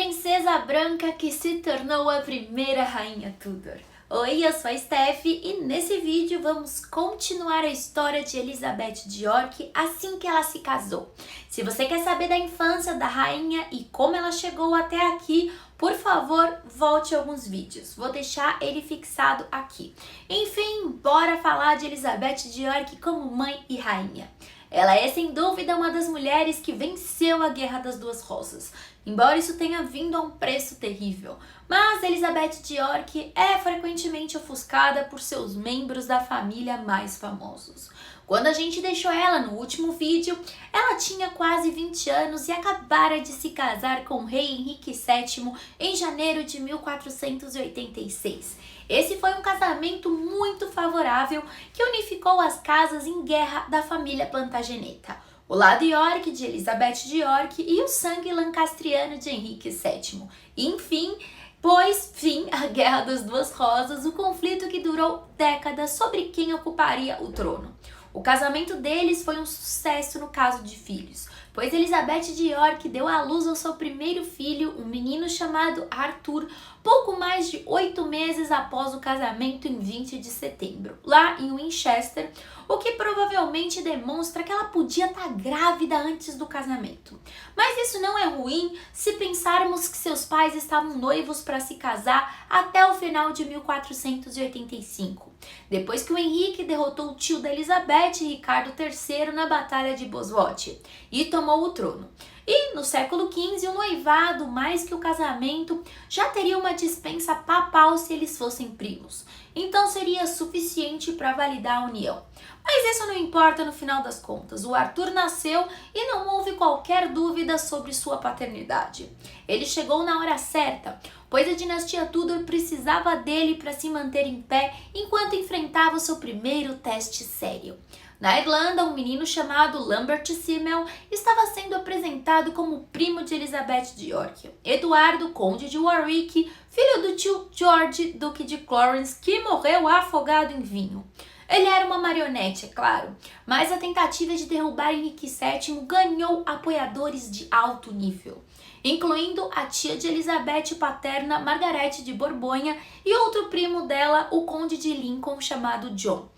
princesa branca que se tornou a primeira rainha Tudor. Oi, eu sou a Steph e nesse vídeo vamos continuar a história de Elizabeth de York assim que ela se casou. Se você quer saber da infância da rainha e como ela chegou até aqui, por favor, volte alguns vídeos. Vou deixar ele fixado aqui. Enfim, bora falar de Elizabeth de York como mãe e rainha. Ela é sem dúvida uma das mulheres que venceu a Guerra das Duas Rosas, embora isso tenha vindo a um preço terrível. Mas Elizabeth de York é frequentemente ofuscada por seus membros da família mais famosos. Quando a gente deixou ela no último vídeo, ela tinha quase 20 anos e acabara de se casar com o rei Henrique VII em janeiro de 1486. Esse foi um casamento muito favorável que unificou as casas em guerra da família Plantageneta. O lado York de Elizabeth de York e o sangue lancastriano de Henrique VII. Enfim, pôs fim à Guerra das Duas Rosas, o conflito que durou décadas sobre quem ocuparia o trono. O casamento deles foi um sucesso no caso de filhos, pois Elizabeth de York deu à luz ao seu primeiro filho, um menino chamado Arthur, pouco mais de 8 meses após o casamento em 20 de setembro, lá em Winchester, o que provavelmente demonstra que ela podia estar grávida antes do casamento. Mas isso não é ruim se pensarmos que seus pais estavam noivos para se casar até o final de 1485, depois que o Henrique derrotou o tio da Elizabeth, Ricardo III, na Batalha de Bosworth e tomou o trono. E no século XV, o noivado, mais que o casamento, já teria uma dispensa papal se eles fossem primos. Então seria suficiente para validar a união. Mas isso não importa no final das contas. O Arthur nasceu e não houve qualquer dúvida sobre sua paternidade. Ele chegou na hora certa, pois a dinastia Tudor precisava dele para se manter em pé enquanto enfrentava o seu primeiro teste sério. Na Irlanda, um menino chamado Lambert Simnel estava sendo apresentado como primo de Elizabeth de York. Eduardo, conde de Warwick, filho do tio George, duque de Clarence, que morreu afogado em vinho. Ele era uma marionete, é claro, mas a tentativa de derrubar Henrique VII ganhou apoiadores de alto nível, incluindo a tia de Elizabeth paterna, Margarete de Borgonha, e outro primo dela, o conde de Lincoln, chamado John.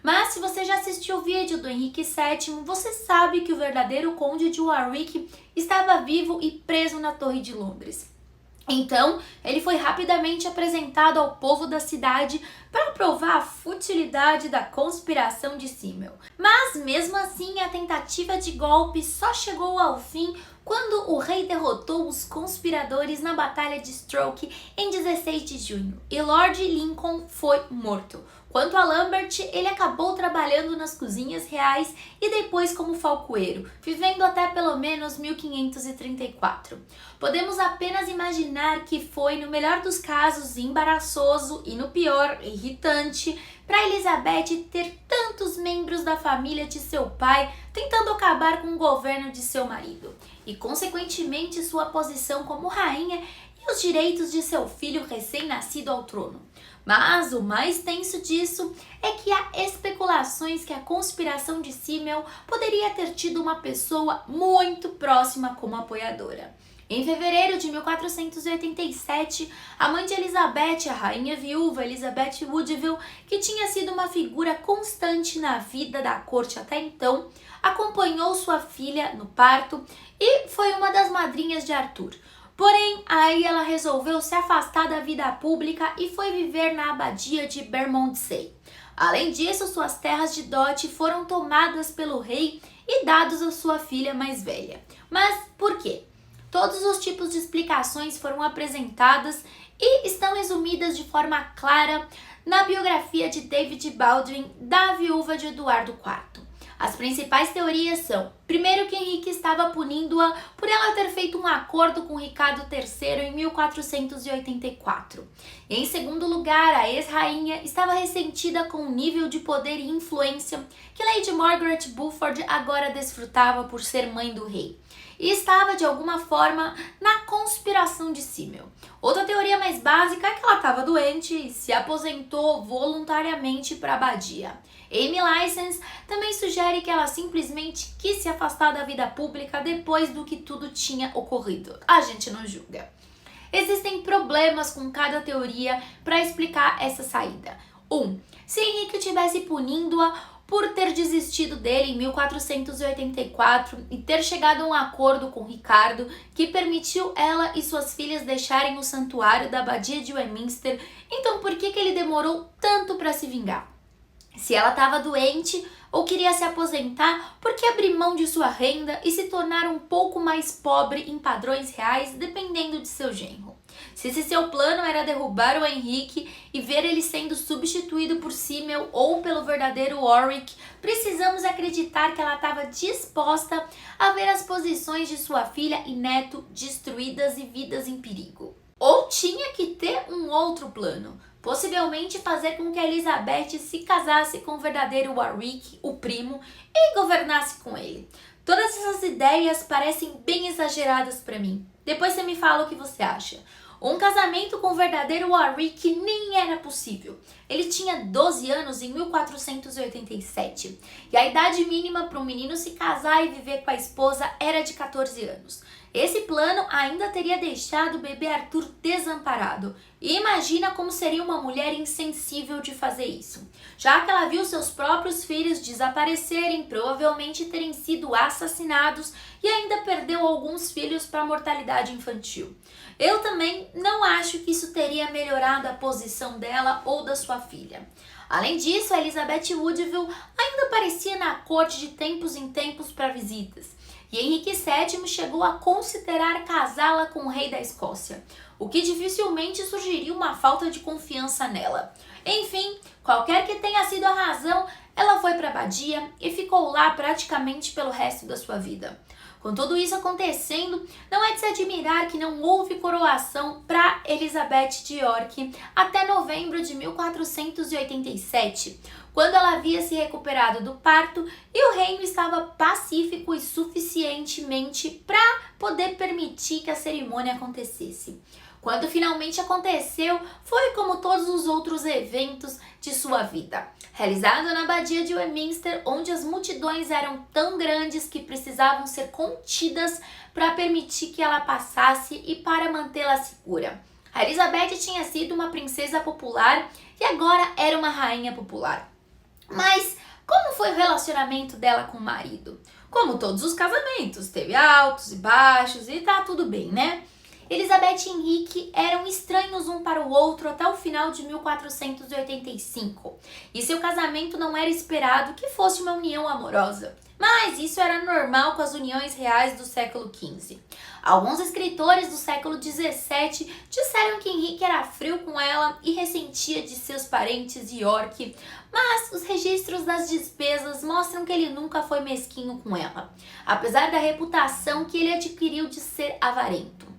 Mas se você já assistiu o vídeo do Henrique VII, você sabe que o verdadeiro conde de Warwick estava vivo e preso na Torre de Londres. Então, ele foi rapidamente apresentado ao povo da cidade para provar a futilidade da conspiração de Simnel. Mas, mesmo assim, a tentativa de golpe só chegou ao fim quando o rei derrotou os conspiradores na Batalha de Stroke em 16 de junho e Lord Lincoln foi morto. Quanto a Lambert, ele acabou trabalhando nas cozinhas reais e depois como falcoeiro, vivendo até pelo menos 1534. Podemos apenas imaginar que foi, no melhor dos casos, embaraçoso e, no pior, irritante para Elizabeth ter tantos membros da família de seu pai tentando acabar com o governo de seu marido e, consequentemente, sua posição como rainha e os direitos de seu filho recém-nascido ao trono. Mas o mais tenso disso é que há especulações que a conspiração de Simnel poderia ter tido uma pessoa muito próxima como apoiadora. Em fevereiro de 1487, a mãe de Elizabeth, a rainha viúva Elizabeth Woodville, que tinha sido uma figura constante na vida da corte até então, acompanhou sua filha no parto e foi uma das madrinhas de Arthur. Porém, aí ela resolveu se afastar da vida pública e foi viver na abadia de Bermondsey. Além disso, suas terras de dote foram tomadas pelo rei e dados à sua filha mais velha. Mas por quê? Todos os tipos de explicações foram apresentadas e estão resumidas de forma clara na biografia de David Baldwin, da viúva de Eduardo IV. As principais teorias são, primeiro, que Henrique estava punindo-a por ela ter feito um acordo com Ricardo III em 1484. E, em segundo lugar, a ex-rainha estava ressentida com o nível de poder e influência que Lady Margaret Beaufort agora desfrutava por ser mãe do rei. E estava, de alguma forma, na conspiração de Simnel. Outra teoria mais básica é que ela estava doente e se aposentou voluntariamente para a abadia. Amy License também sugere que ela simplesmente quis se afastar da vida pública depois do que tudo tinha ocorrido. A gente não julga. Existem problemas com cada teoria para explicar essa saída. 1. Se Henrique estivesse punindo-a por ter desistido dele em 1484 e ter chegado a um acordo com Ricardo que permitiu ela e suas filhas deixarem o santuário da abadia de Westminster, então por que ele demorou tanto para se vingar? Se ela estava doente ou queria se aposentar, por que abrir mão de sua renda e se tornar um pouco mais pobre em padrões reais, dependendo de seu genro? Se esse seu plano era derrubar o Henrique e ver ele sendo substituído por Simmel ou pelo verdadeiro Warwick, precisamos acreditar que ela estava disposta a ver as posições de sua filha e neto destruídas e vidas em perigo. Ou tinha que ter um outro plano, possivelmente fazer com que a Elizabeth se casasse com o verdadeiro Warwick, o primo, e governasse com ele. Todas essas ideias parecem bem exageradas para mim. Depois você me fala o que você acha. Um casamento com o verdadeiro Warwick nem era possível. Ele tinha 12 anos em 1487 e a idade mínima para um menino se casar e viver com a esposa era de 14 anos. Esse plano ainda teria deixado o bebê Arthur desamparado. E imagina como seria uma mulher insensível de fazer isso, já que ela viu seus próprios filhos desaparecerem, provavelmente terem sido assassinados e ainda perdeu alguns filhos para a mortalidade infantil. Eu também não acho que isso teria melhorado a posição dela ou da sua filha. Além disso, a Elizabeth Woodville ainda aparecia na corte de tempos em tempos para visitas. E Henrique VII chegou a considerar casá-la com o rei da Escócia, o que dificilmente surgiria uma falta de confiança nela. Enfim, qualquer que tenha sido a razão, ela foi para a abadia e ficou lá praticamente pelo resto da sua vida. Com tudo isso acontecendo, não é de se admirar que não houve coroação para Elizabeth de York até novembro de 1487, quando ela havia se recuperado do parto e o reino estava pacífico e suficientemente para poder permitir que a cerimônia acontecesse. Quando finalmente aconteceu, foi como todos os outros eventos de sua vida. Realizado na abadia de Westminster, onde as multidões eram tão grandes que precisavam ser contidas para permitir que ela passasse e para mantê-la segura. A Elizabeth tinha sido uma princesa popular e agora era uma rainha popular. Mas como foi o relacionamento dela com o marido? Como todos os casamentos, teve altos e baixos e tá tudo bem, né? Elizabeth e Henrique eram estranhos um para o outro até o final de 1485. E seu casamento não era esperado que fosse uma união amorosa. Mas isso era normal com as uniões reais do século XV. Alguns escritores do século XVII disseram que Henrique era frio com ela e ressentia de seus parentes de York, mas os registros das despesas mostram que ele nunca foi mesquinho com ela, apesar da reputação que ele adquiriu de ser avarento.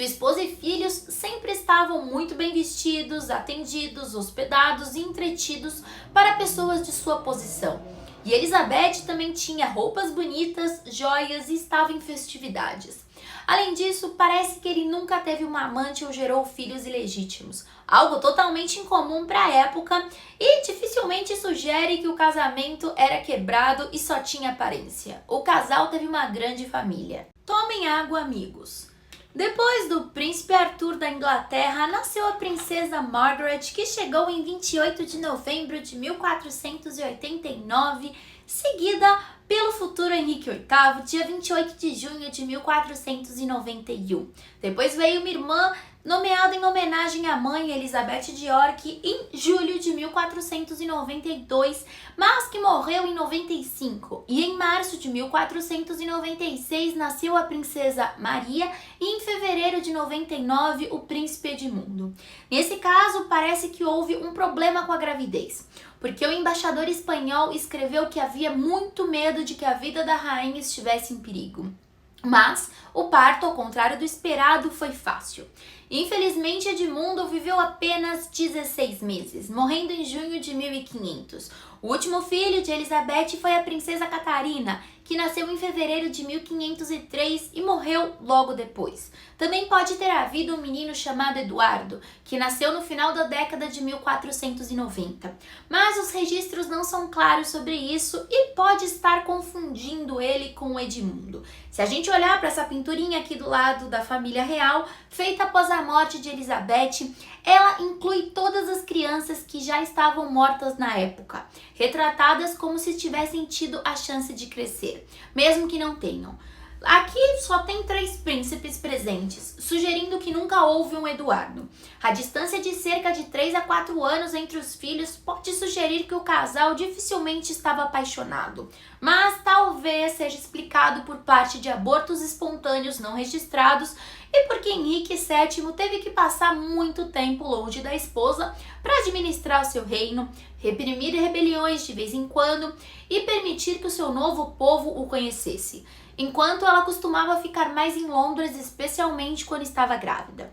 Sua esposa e filhos sempre estavam muito bem vestidos, atendidos, hospedados e entretidos para pessoas de sua posição. E Elizabeth também tinha roupas bonitas, joias e estava em festividades. Além disso, parece que ele nunca teve uma amante ou gerou filhos ilegítimos, algo totalmente incomum para a época e dificilmente sugere que o casamento era quebrado e só tinha aparência. O casal teve uma grande família. Tomem água, amigos. Depois do príncipe Arthur da Inglaterra, nasceu a princesa Margaret, que chegou em 28 de novembro de 1489, seguida pelo futuro Henrique VIII, dia 28 de junho de 1491. Depois veio uma irmã nomeada em homenagem à mãe Elizabeth de York em julho de 1492, mas que morreu em 95. E em março de 1496 nasceu a princesa Maria e em fevereiro de 99 o príncipe Edmundo. Nesse caso, parece que houve um problema com a gravidez, porque o embaixador espanhol escreveu que havia muito medo de que a vida da rainha estivesse em perigo. Mas o parto, ao contrário do esperado, foi fácil. Infelizmente, Edmundo viveu apenas 16 meses, morrendo em junho de 1500. O último filho de Elizabeth foi a princesa Catarina, que nasceu em fevereiro de 1503 e morreu logo depois. Também pode ter havido um menino chamado Eduardo, que nasceu no final da década de 1490. Mas os registros não são claros sobre isso e pode estar confundindo ele com o Edmundo. Se a gente olhar para essa pinturinha aqui do lado da família real, feita após a morte de Elizabeth, ela inclui todas as crianças que já estavam mortas na época, retratadas como se tivessem tido a chance de crescer, mesmo que não tenham. Aqui só tem 3 príncipes presentes, sugerindo que nunca houve um Eduardo. A distância de cerca de 3 a 4 anos entre os filhos pode sugerir que o casal dificilmente estava apaixonado, mas talvez seja explicado por parte de abortos espontâneos não registrados e porque Henrique VII teve que passar muito tempo longe da esposa para administrar o seu reino, reprimir rebeliões de vez em quando e permitir que o seu novo povo o conhecesse, enquanto ela costumava ficar mais em Londres, especialmente quando estava grávida.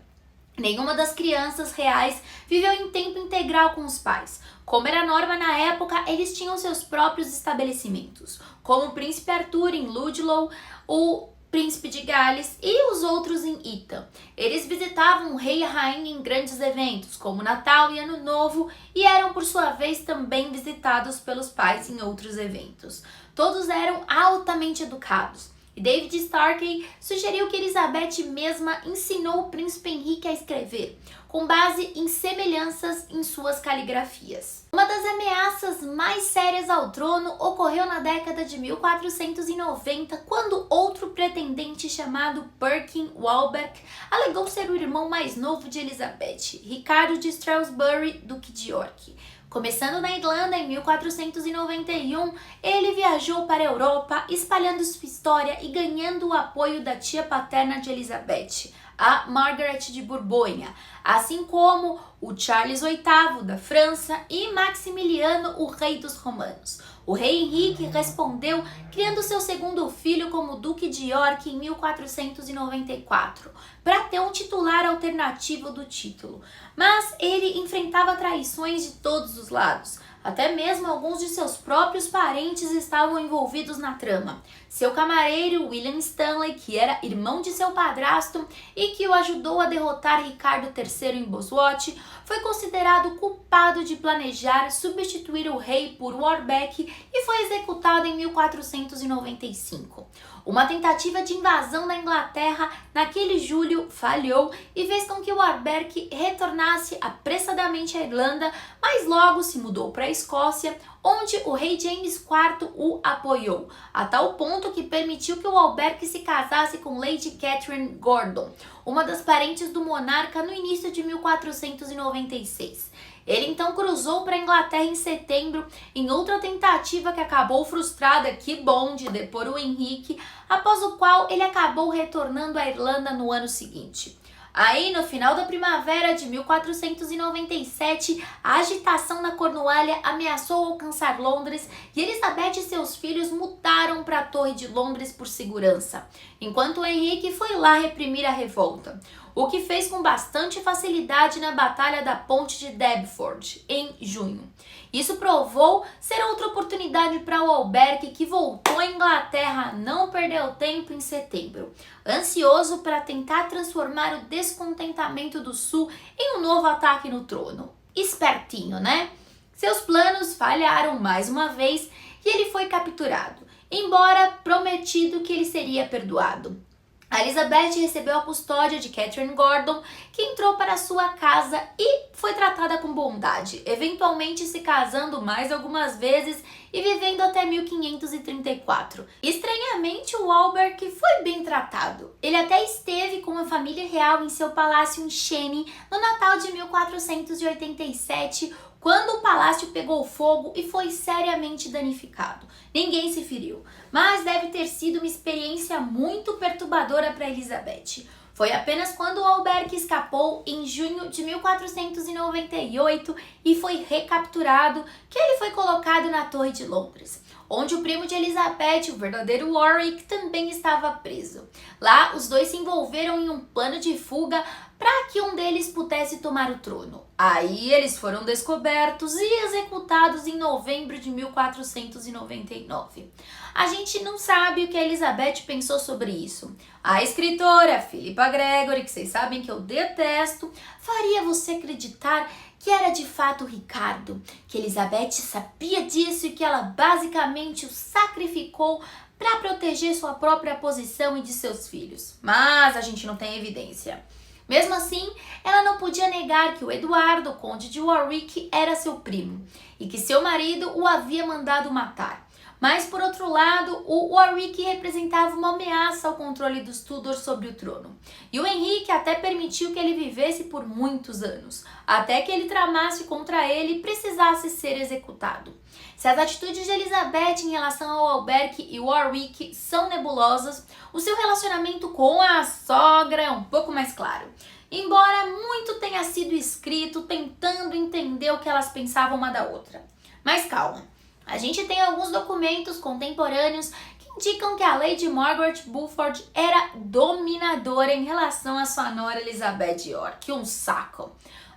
Nenhuma das crianças reais viveu em tempo integral com os pais. Como era norma na época, eles tinham seus próprios estabelecimentos, como o príncipe Arthur em Ludlow, o príncipe de Gales e os outros em Eton. Eles visitavam o rei e a rainha em grandes eventos, como Natal e Ano Novo, e eram por sua vez também visitados pelos pais em outros eventos. Todos eram altamente educados. E David Starkey sugeriu que Elizabeth mesma ensinou o príncipe Henrique a escrever, com base em semelhanças em suas caligrafias. Uma das ameaças mais sérias ao trono ocorreu na década de 1490, quando outro pretendente chamado Perkin Waldeck alegou ser o irmão mais novo de Elizabeth, Ricardo de Shrewsbury, duque de York. Começando na Irlanda em 1491, ele viajou para a Europa, espalhando sua história e ganhando o apoio da tia paterna de Elizabeth, a Margaret de Borgonha, assim como o Charles VIII da França e Maximiliano, o rei dos romanos. O rei Henrique respondeu, criando seu segundo filho como Duque de York em 1494, para ter um titular alternativo do título. Mas ele enfrentava traições de todos os lados. Até mesmo alguns de seus próprios parentes estavam envolvidos na trama. Seu camareiro, William Stanley, que era irmão de seu padrasto e que o ajudou a derrotar Ricardo III em Bosworth, foi considerado culpado de planejar substituir o rei por Warbeck e foi executado em 1495. Uma tentativa de invasão da Inglaterra naquele julho falhou e fez com que Warbeck retornasse apressadamente à Irlanda, mas logo se mudou para a Escócia, onde o rei James IV o apoiou, a tal ponto que permitiu que o Warbeck se casasse com Lady Catherine Gordon, uma das parentes do monarca, no início de 1496. Ele então cruzou para a Inglaterra em setembro, em outra tentativa que acabou frustrada, que bom, de depor o Henrique, após o qual ele acabou retornando à Irlanda no ano seguinte. Aí, no final da primavera de 1497, a agitação na Cornualha ameaçou alcançar Londres e Elizabeth e seus filhos mudaram para a Torre de Londres por segurança, enquanto Henrique foi lá reprimir a revolta, o que fez com bastante facilidade na Batalha da Ponte de Deptford, em junho. Isso provou ser outra oportunidade para o Warbeck, que voltou à Inglaterra, não perdeu tempo em setembro, ansioso para tentar transformar o descontentamento do Sul em um novo ataque no trono. Espertinho, né? Seus planos falharam mais uma vez e ele foi capturado, embora prometido que ele seria perdoado. A Elizabeth recebeu a custódia de Catherine Gordon, que entrou para sua casa e foi tratada com bondade, eventualmente se casando mais algumas vezes e vivendo até 1534. Estranhamente, o Warbeck foi bem tratado. Ele até esteve com a família real em seu palácio em Chene no Natal de 1487, quando o palácio pegou fogo e foi seriamente danificado. Ninguém se feriu, mas deve ter sido uma experiência muito perturbadora para Elizabeth. Foi apenas quando Warbeck escapou em junho de 1498 e foi recapturado que ele foi colocado na Torre de Londres. onde o primo de Elizabeth, o verdadeiro Warwick, também estava preso. Lá, os dois se envolveram em um plano de fuga para que um deles pudesse tomar o trono. Aí eles foram descobertos e executados em novembro de 1499. A gente não sabe o que a Elizabeth pensou sobre isso. A escritora Philippa Gregory, que vocês sabem que eu detesto, faria você acreditar que era de fato Ricardo, que Elizabeth sabia disso e que ela basicamente o sacrificou para proteger sua própria posição e de seus filhos. Mas a gente não tem evidência. Mesmo assim, ela não podia negar que o Eduardo, conde de Warwick, era seu primo e que seu marido o havia mandado matar. Mas, por outro lado, o Warwick representava uma ameaça ao controle dos Tudor sobre o trono. E o Henrique até permitiu que ele vivesse por muitos anos, até que ele tramasse contra ele e precisasse ser executado. Se as atitudes de Elizabeth em relação ao Alberque e Warwick são nebulosas, o seu relacionamento com a sogra é um pouco mais claro. Embora muito tenha sido escrito tentando entender o que elas pensavam uma da outra. Mas calma. A gente tem alguns documentos contemporâneos que indicam que a Lady Margaret Beaufort era dominadora em relação à sua nora Elizabeth York, um saco.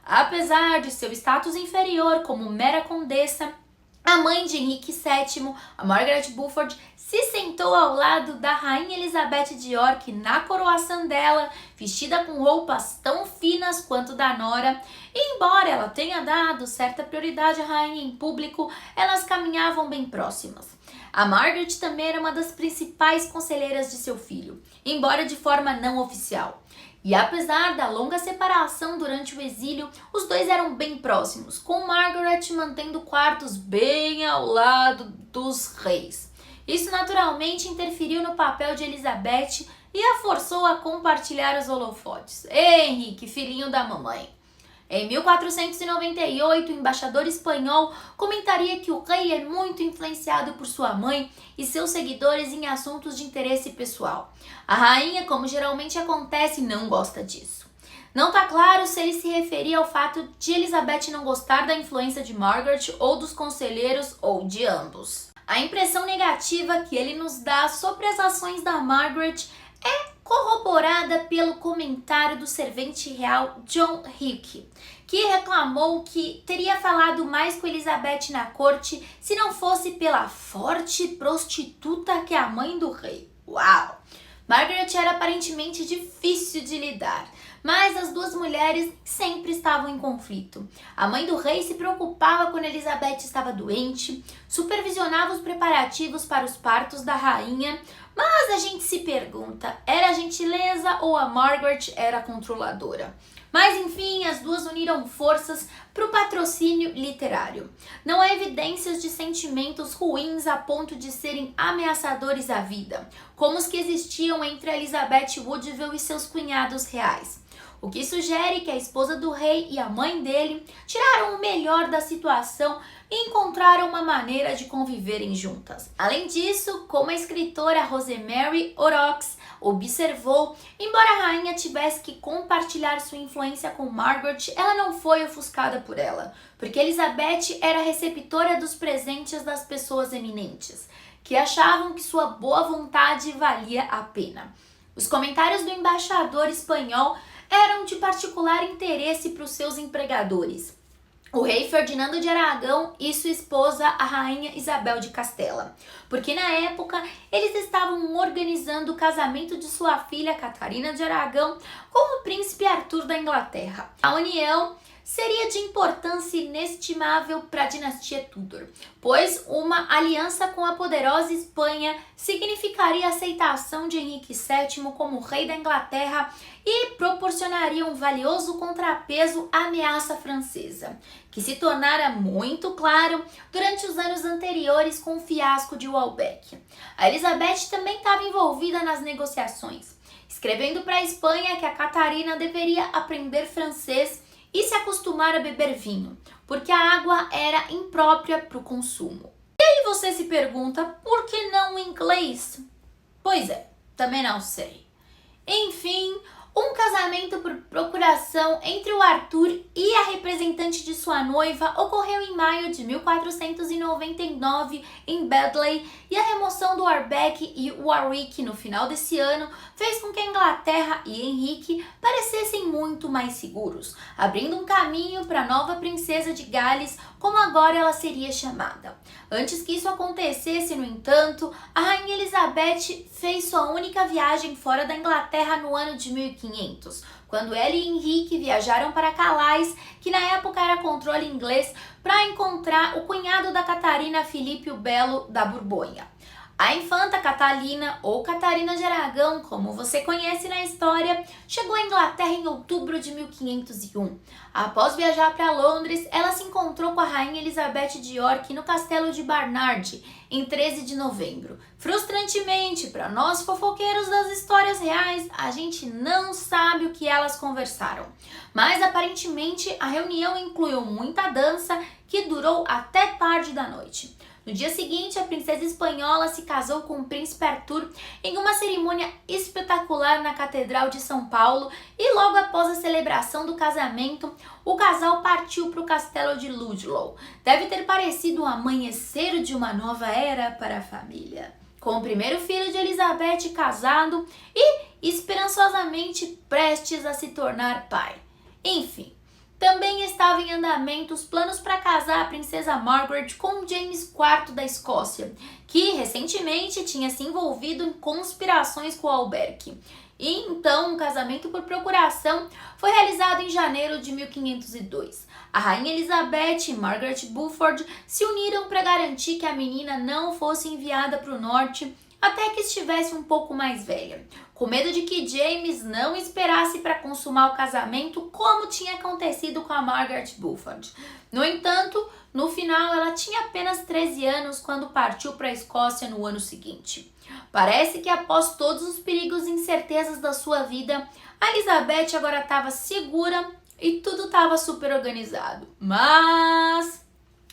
Apesar de seu status inferior como mera condessa, a mãe de Henrique VII, a Margaret Beaufort, se sentou ao lado da rainha Elizabeth de York na coroação dela, vestida com roupas tão finas quanto da nora. E embora ela tenha dado certa prioridade à rainha em público, elas caminhavam bem próximas. A Margaret também era uma das principais conselheiras de seu filho, embora de forma não oficial. E apesar da longa separação durante o exílio, os dois eram bem próximos, com Margaret mantendo quartos bem ao lado dos reis. Isso naturalmente interferiu no papel de Elizabeth e a forçou a compartilhar os holofotes. Ei, Henrique, filhinho da mamãe! Em 1498, o embaixador espanhol comentaria que o rei é muito influenciado por sua mãe e seus seguidores em assuntos de interesse pessoal. A rainha, como geralmente acontece, não gosta disso. Não está claro se ele se referia ao fato de Elizabeth não gostar da influência de Margaret ou dos conselheiros ou de ambos. A impressão negativa que ele nos dá sobre as ações da Margaret é corroborada pelo comentário do servente real John Hick, que reclamou que teria falado mais com Elizabeth na corte se não fosse pela forte prostituta que é a mãe do rei. Uau! Margaret era aparentemente difícil de lidar, mas as duas mulheres sempre estavam em conflito. A mãe do rei se preocupava quando Elizabeth estava doente, supervisionava os preparativos para os partos da rainha, mas a gente se pergunta, era a gentileza ou a Margaret era controladora? Mas enfim, as duas uniram forças para o patrocínio literário. Não há evidências de sentimentos ruins a ponto de serem ameaçadores à vida, como os que existiam entre Elizabeth Woodville e seus cunhados reais. O que sugere que a esposa do rei e a mãe dele tiraram o melhor da situação e encontraram uma maneira de conviverem juntas. Além disso, como a escritora Rosemary Orox observou, embora a rainha tivesse que compartilhar sua influência com Margaret, ela não foi ofuscada por ela, porque Elizabeth era receptora dos presentes das pessoas eminentes, que achavam que sua boa vontade valia a pena. Os comentários do embaixador espanhol eram de particular interesse para os seus empregadores, o rei Ferdinando de Aragão e sua esposa, a rainha Isabel de Castela, porque na época eles estavam organizando o casamento de sua filha Catarina de Aragão com o príncipe Arthur da Inglaterra. A união seria de importância inestimável para a dinastia Tudor, pois uma aliança com a poderosa Espanha significaria a aceitação de Henrique VII como rei da Inglaterra e proporcionaria um valioso contrapeso à ameaça francesa, que se tornara muito claro durante os anos anteriores com o fiasco de Walbeck. A Elizabeth também estava envolvida nas negociações, escrevendo para a Espanha que a Catarina deveria aprender francês e se acostumar a beber vinho, porque a água era imprópria para o consumo. E aí você se pergunta, por que não o inglês? Pois é, também não sei. Enfim, um casamento por procuração inauguração entre o Arthur e a representante de sua noiva ocorreu em maio de 1499 em Bedley, e a remoção do Warbeck e Warwick no final desse ano fez com que a Inglaterra e Henrique parecessem muito mais seguros, abrindo um caminho para a nova princesa de Gales, como agora ela seria chamada. Antes que isso acontecesse, no entanto, a rainha Elizabeth fez sua única viagem fora da Inglaterra no ano de 1500, quando ela e Henrique viajaram para Calais, que na época era controle inglês, para encontrar o cunhado da Catarina, Filipe o Belo da Borgonha. A infanta Catalina, ou Catarina de Aragão, como você conhece na história, chegou à Inglaterra em outubro de 1501. Após viajar para Londres, ela se encontrou com a rainha Elizabeth de York no castelo de Barnard, em 13 de novembro. Frustrantemente, para nós fofoqueiros das histórias reais, a gente não sabe o que elas conversaram. Mas aparentemente a reunião incluiu muita dança, que durou até tarde da noite. No dia seguinte, a princesa espanhola se casou com o príncipe Arthur em uma cerimônia espetacular na Catedral de São Paulo, e logo após a celebração do casamento, o casal partiu para o castelo de Ludlow. Deve ter parecido o amanhecer de uma nova era para a família, com o primeiro filho de Elizabeth casado e esperançosamente prestes a se tornar pai. Enfim, também estavam em andamento os planos para casar a princesa Margaret com James IV da Escócia, que recentemente tinha se envolvido em conspirações com Alberque. E então um casamento por procuração foi realizado em janeiro de 1502. A rainha Elizabeth e Margaret Beaufort se uniram para garantir que a menina não fosse enviada para o norte até que estivesse um pouco mais velha, com medo de que James não esperasse para consumar o casamento, como tinha acontecido com a Margaret Beaufort. No entanto, no final ela tinha apenas 13 anos quando partiu para a Escócia no ano seguinte. Parece que após todos os perigos e incertezas da sua vida, a Elizabeth agora estava segura e tudo estava super organizado. Mas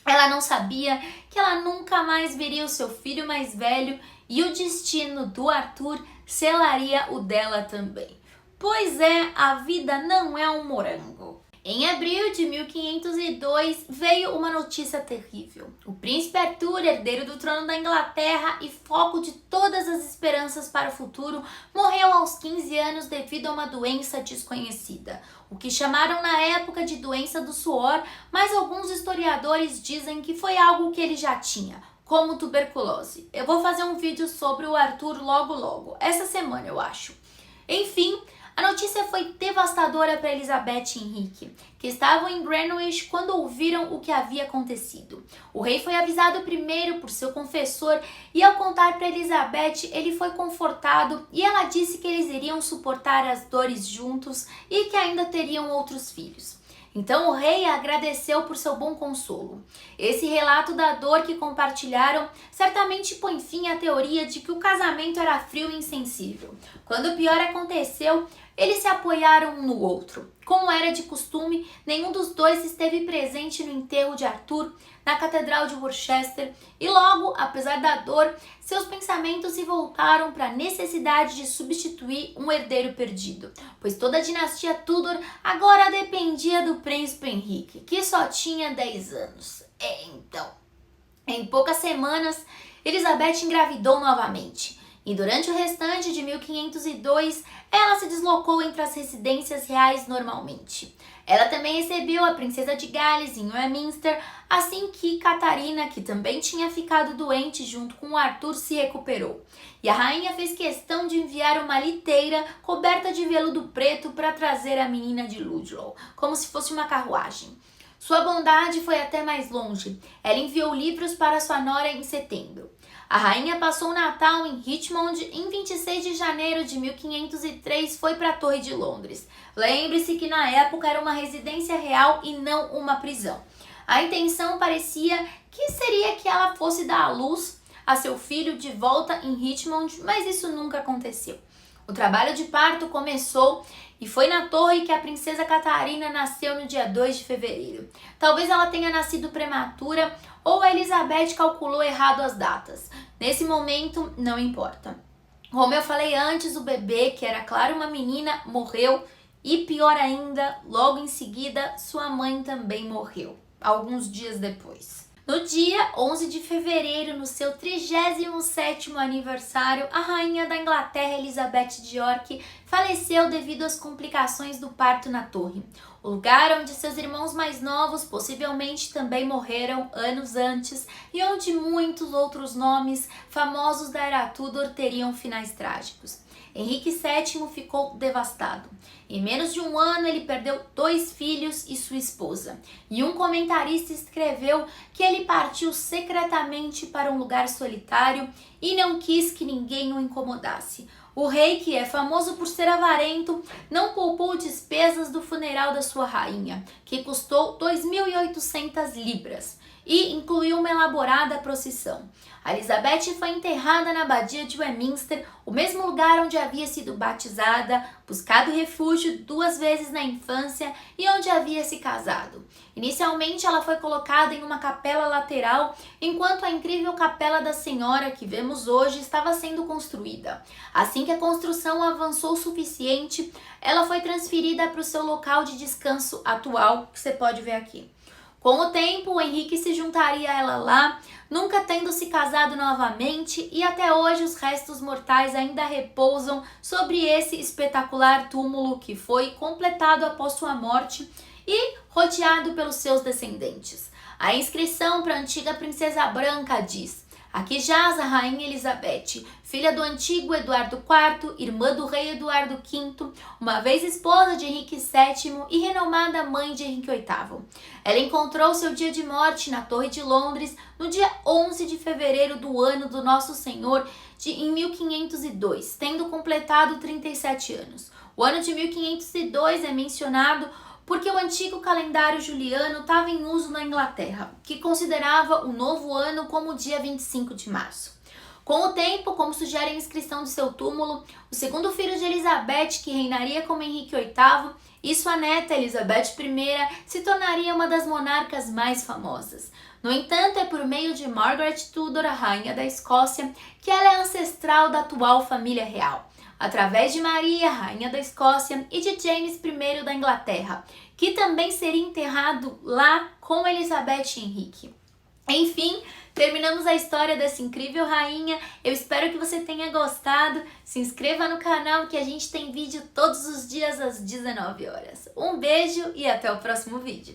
ela não sabia que ela nunca mais veria o seu filho mais velho, e o destino do Arthur selaria o dela também. Pois é, a vida não é um morango. Em abril de 1502 veio uma notícia terrível. O príncipe Arthur, herdeiro do trono da Inglaterra e foco de todas as esperanças para o futuro, morreu aos 15 anos devido a uma doença desconhecida, o que chamaram na época de doença do suor, mas alguns historiadores dizem que foi algo que ele já tinha, como tuberculose. Eu vou fazer um vídeo sobre o Arthur logo, essa semana eu acho. Enfim, a notícia foi devastadora para Elizabeth e Henrique, que estavam em Greenwich quando ouviram o que havia acontecido. O rei foi avisado primeiro por seu confessor e, ao contar para Elizabeth, ele foi confortado e ela disse que eles iriam suportar as dores juntos e que ainda teriam outros filhos. Então o rei agradeceu por seu bom consolo. Esse relato da dor que compartilharam certamente põe fim à teoria de que o casamento era frio e insensível. Quando o pior aconteceu, eles se apoiaram um no outro. Como era de costume, nenhum dos dois esteve presente no enterro de Arthur na Catedral de Worcester, e logo, apesar da dor, seus pensamentos se voltaram para a necessidade de substituir um herdeiro perdido, pois toda a dinastia Tudor agora dependia do príncipe Henrique, que só tinha 10 anos. Então, em poucas semanas, Elizabeth engravidou novamente. E durante o restante de 1502, ela se deslocou entre as residências reais normalmente. Ela também recebeu a princesa de Gales em Westminster, assim que Catarina, que também tinha ficado doente junto com Arthur, se recuperou. E a rainha fez questão de enviar uma liteira coberta de veludo preto para trazer a menina de Ludlow, como se fosse uma carruagem. Sua bondade foi até mais longe. Ela enviou livros para sua nora em setembro. A rainha passou o Natal em Richmond em 26 de janeiro de 1503, foi para a Torre de Londres. Lembre-se que na época era uma residência real e não uma prisão. A intenção parecia que seria que ela fosse dar à luz a seu filho de volta em Richmond, mas isso nunca aconteceu. O trabalho de parto começou e foi na torre que a princesa Catarina nasceu no dia 2 de fevereiro. Talvez ela tenha nascido prematura ou a Elizabeth calculou errado as datas. Nesse momento, não importa. Como eu falei antes, o bebê, que era claro uma menina, morreu E pior ainda, logo em seguida, sua mãe também morreu, alguns dias depois. No dia 11 de fevereiro, no seu 37º aniversário, a rainha da Inglaterra, Elizabeth de York, faleceu devido às complicações do parto na torre, o lugar onde seus irmãos mais novos possivelmente também morreram anos antes e onde muitos outros nomes famosos da era Tudor teriam finais trágicos. Henrique VII ficou devastado. Em menos de um ano, ele perdeu 2 filhos e sua esposa. E um comentarista escreveu que ele partiu secretamente para um lugar solitário e não quis que ninguém o incomodasse. O rei, que é famoso por ser avarento, não poupou despesas do funeral da sua rainha, que custou 2.800 libras, e incluiu uma elaborada procissão. A Elizabeth foi enterrada na abadia de Westminster, o mesmo lugar onde havia sido batizada, buscado refúgio 2 vezes na infância e onde havia se casado. Inicialmente, ela foi colocada em uma capela lateral, enquanto a incrível Capela da Senhora que vemos hoje estava sendo construída. Assim que a construção avançou o suficiente, ela foi transferida para o seu local de descanso atual, que você pode ver aqui. Com o tempo, o Henrique se juntaria a ela lá, nunca tendo se casado novamente, e até hoje os restos mortais ainda repousam sobre esse espetacular túmulo que foi completado após sua morte e rodeado pelos seus descendentes. A inscrição para a antiga princesa branca diz: aqui jaz a rainha Elizabeth, filha do antigo Eduardo IV, irmã do rei Eduardo V, uma vez esposa de Henrique VII e renomada mãe de Henrique VIII. Ela encontrou seu dia de morte na Torre de Londres no dia 11 de fevereiro do ano do Nosso Senhor em 1502, tendo completado 37 anos. O ano de 1502 é mencionado porque o antigo calendário juliano estava em uso na Inglaterra, que considerava o novo ano como o dia 25 de março. Com o tempo, como sugere a inscrição de seu túmulo, o segundo filho de Elizabeth, que reinaria como Henrique VIII, e sua neta Elizabeth I se tornaria uma das monarcas mais famosas. No entanto, é por meio de Margaret Tudor, a rainha da Escócia, que ela é ancestral da atual família real, através de Maria, rainha da Escócia, e de James I da Inglaterra, que também seria enterrado lá com Elizabeth e Henrique. Enfim, terminamos a história dessa incrível rainha. Eu espero que você tenha gostado. Se inscreva no canal que a gente tem vídeo todos os dias às 19 horas. Um beijo e até o próximo vídeo.